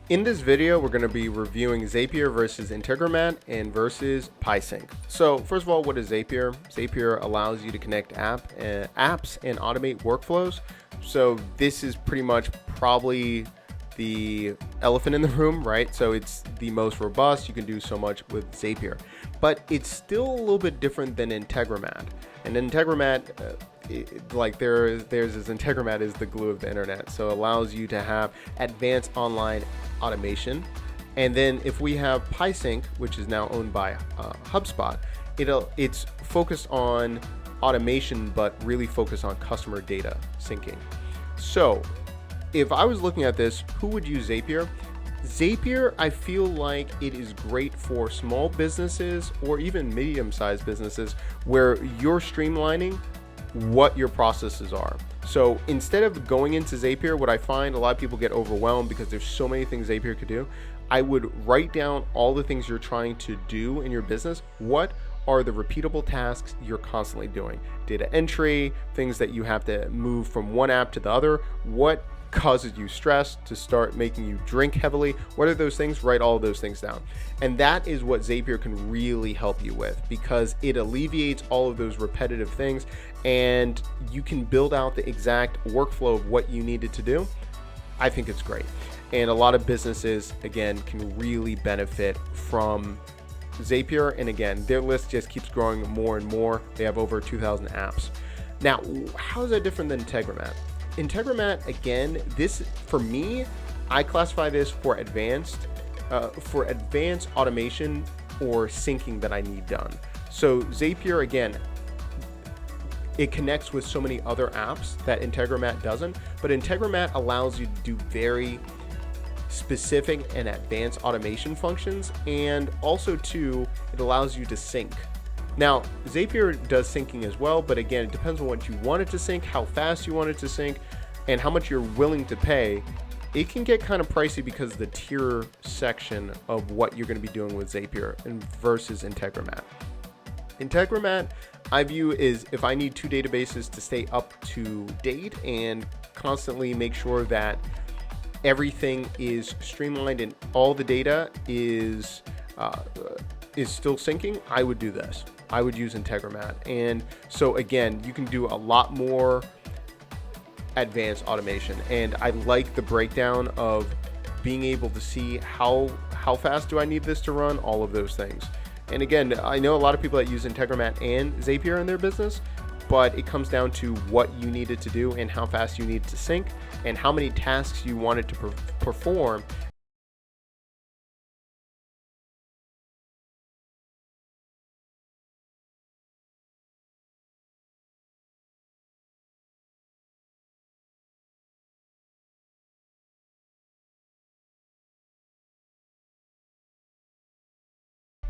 In this video, we're going to be reviewing Zapier versus Integromat and versus PieSync. So first of all, what is Zapier? Zapier allows you to connect apps and automate workflows. So this is pretty much probably the elephant in the room, right? So it's the most robust. You can do so much with Zapier, but it's still a little bit different than Integromat. And Integromat, there's this Integromat is the glue of the internet. So it allows you to have advanced online automation. And then if we have PieSync, which is now owned by HubSpot, it's focused on automation, but really focused on customer data syncing. So if I was looking at this, who would use Zapier? Zapier, I feel like it is great for small businesses or even medium-sized businesses where you're streamlining what your processes are. So instead of going into Zapier, what I find a lot of people get overwhelmed because there's so many things Zapier could do. I would write down all the things you're trying to do in your business. What are the repeatable tasks you're constantly doing? Data entry, things that you have to move from one app to the other. What causes you stress to start making you drink heavily? What are those things? Write all of those things down. And that is what Zapier can really help you with, because it alleviates all of those repetitive things and you can build out the exact workflow of what you needed to do. I think it's great. And a lot of businesses, again, can really benefit from Zapier. And again, their list just keeps growing more and more. They have over 2,000 apps. Now, how is that different than Integromat? Integromat, again, this, for me, I classify this for advanced automation or syncing that I need done. So Zapier, again, it connects with so many other apps that Integromat doesn't, but Integromat allows you to do very specific and advanced automation functions, and also too, it allows you to sync. Now, Zapier does syncing as well, but again, it depends on what you want it to sync, how fast you want it to sync, and how much you're willing to pay. It can get kind of pricey because of the tier section of what you're going to be doing with Zapier versus Integromat. Integromat, I view is if I need two databases to stay up to date and constantly make sure that everything is streamlined and all the data is still syncing, I would do this. I would use Integromat. And so again, you can do a lot more advanced automation. And I like the breakdown of being able to see how fast do I need this to run, all of those things. And again, I know a lot of people that use Integromat and Zapier in their business, but it comes down to what you needed to do and how fast you need to sync and how many tasks you wanted to perform.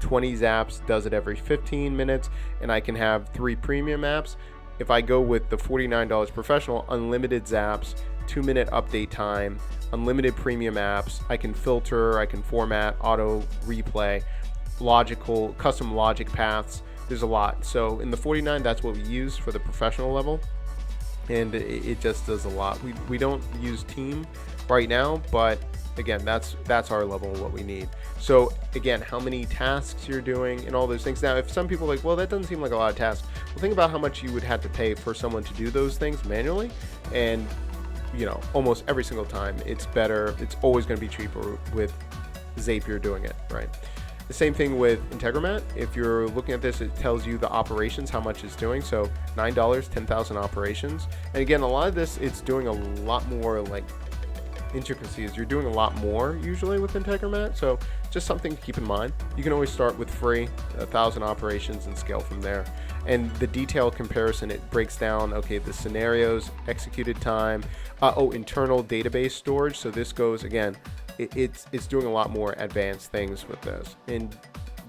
$20 apps does it every 15 minutes, and I can have 3 premium apps. If I go with the $49 professional, unlimited zaps, 2-minute update time, unlimited premium apps, I can filter, I can format, auto replay, logical, custom logic paths. There's a lot. So in the 49, that's what we use for the professional level. And it just does a lot. We don't use team right now, but again, that's our level of what we need. So again, how many tasks you're doing and all those things. Now, if some people are like, well, that doesn't seem like a lot of tasks. Well, think about how much you would have to pay for someone to do those things manually. And you know, almost every single time it's better. It's always going to be cheaper with Zapier doing it, right? The same thing with Integromat. If you're looking at this, it tells you the operations, how much it's doing. So $9, 10,000 operations. And again, a lot of this, it's doing a lot more like intricacies. You're doing a lot more usually with Integromat. So just something to keep in mind. You can always start with free, 1,000 operations, and scale from there. And the detailed comparison, it breaks down, okay, the scenarios, executed time, internal database storage. So this goes, again, it's doing a lot more advanced things with this. And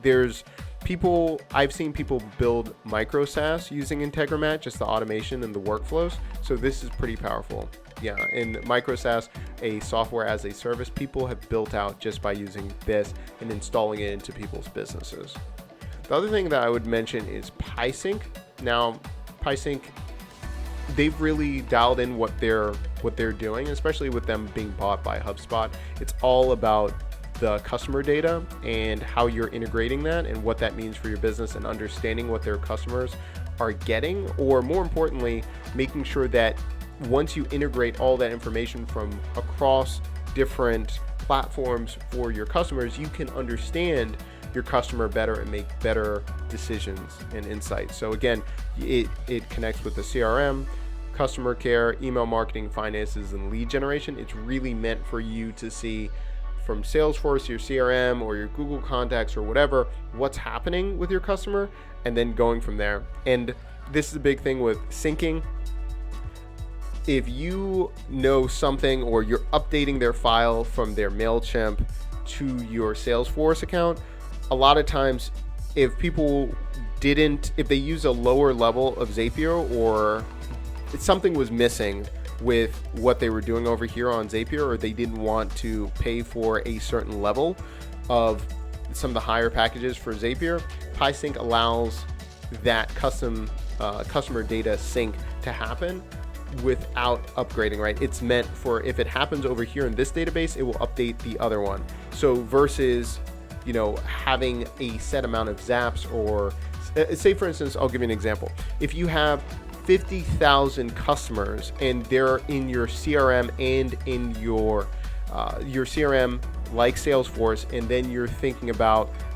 there's people, I've seen people build micro SaaS using Integromat, just the automation and the workflows. So this is pretty powerful. Yeah, in micro SaaS, a software as a service, people have built out just by using this and installing it into people's businesses. The other thing that I would mention is PieSync. Now, PieSync, they've really dialed in what their what they're doing, especially with them being bought by HubSpot. It's all about the customer data and how you're integrating that and what that means for your business, and understanding what their customers are getting, or more importantly, making sure that once you integrate all that information from across different platforms for your customers, you can understand your customer better and make better decisions and insights. So again, it connects with the CRM, customer care, email marketing, finances, and lead generation. It's really meant for you to see from Salesforce, your CRM, or your Google Contacts or whatever, what's happening with your customer, and then going from there. And this is a big thing with syncing. If you know something, or you're updating their file from their MailChimp to your Salesforce account, a lot of times if they use a lower level of Zapier, or something was missing with what they were doing over here on Zapier, or they didn't want to pay for a certain level of some of the higher packages for Zapier, PieSync allows that customer data sync to happen without upgrading, right? It's meant for, if it happens over here in this database, it will update the other one. So versus, having a set amount of zaps, or say for instance, I'll give you an example. If you have 50,000 customers and they're in your CRM and in your CRM like Salesforce, and then you're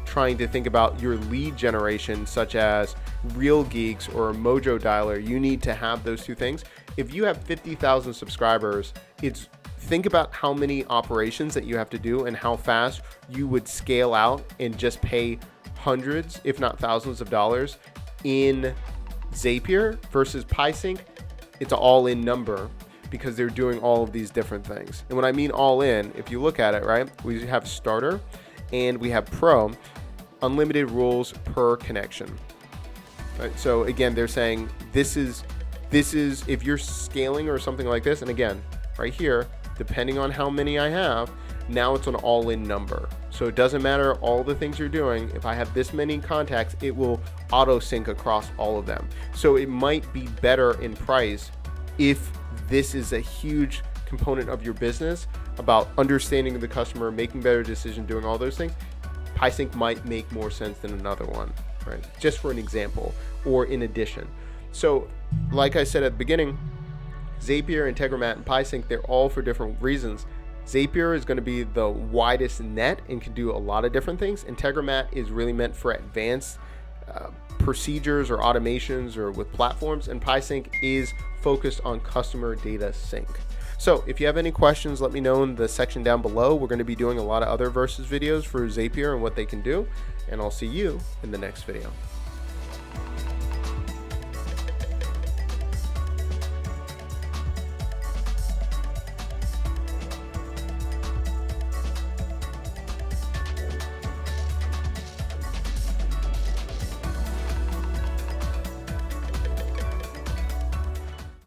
trying to think about your lead generation, such as Real Geeks or Mojo Dialer, you need to have those two things. If you have 50,000 subscribers, think about how many operations that you have to do and how fast you would scale out and just pay hundreds, if not thousands of dollars in Zapier, versus PieSync. It's an all-in number because they're doing all of these different things. And when I mean all in, if you look at it, right, we have starter and we have pro, unlimited rules per connection. Right? So again, they're saying this is if you're scaling or something like this, and again, right here, depending on how many I have, now it's an all-in number. So it doesn't matter all the things you're doing. If I have this many contacts, it will auto sync across all of them. So it might be better in price if this is a huge component of your business about understanding the customer, making better decisions, doing all those things. PieSync might make more sense than another one, right? Just for an example, or in addition. So like I said at the beginning, Zapier, Integromat, and PieSync, they're all for different reasons. Zapier is going to be the widest net and can do a lot of different things. Integromat is really meant for advanced procedures or automations or with platforms, and PieSync is focused on customer data sync. So if you have any questions, let me know in the section down below. We're going to be doing a lot of other versus videos for Zapier and what they can do, and I'll see you in the next video.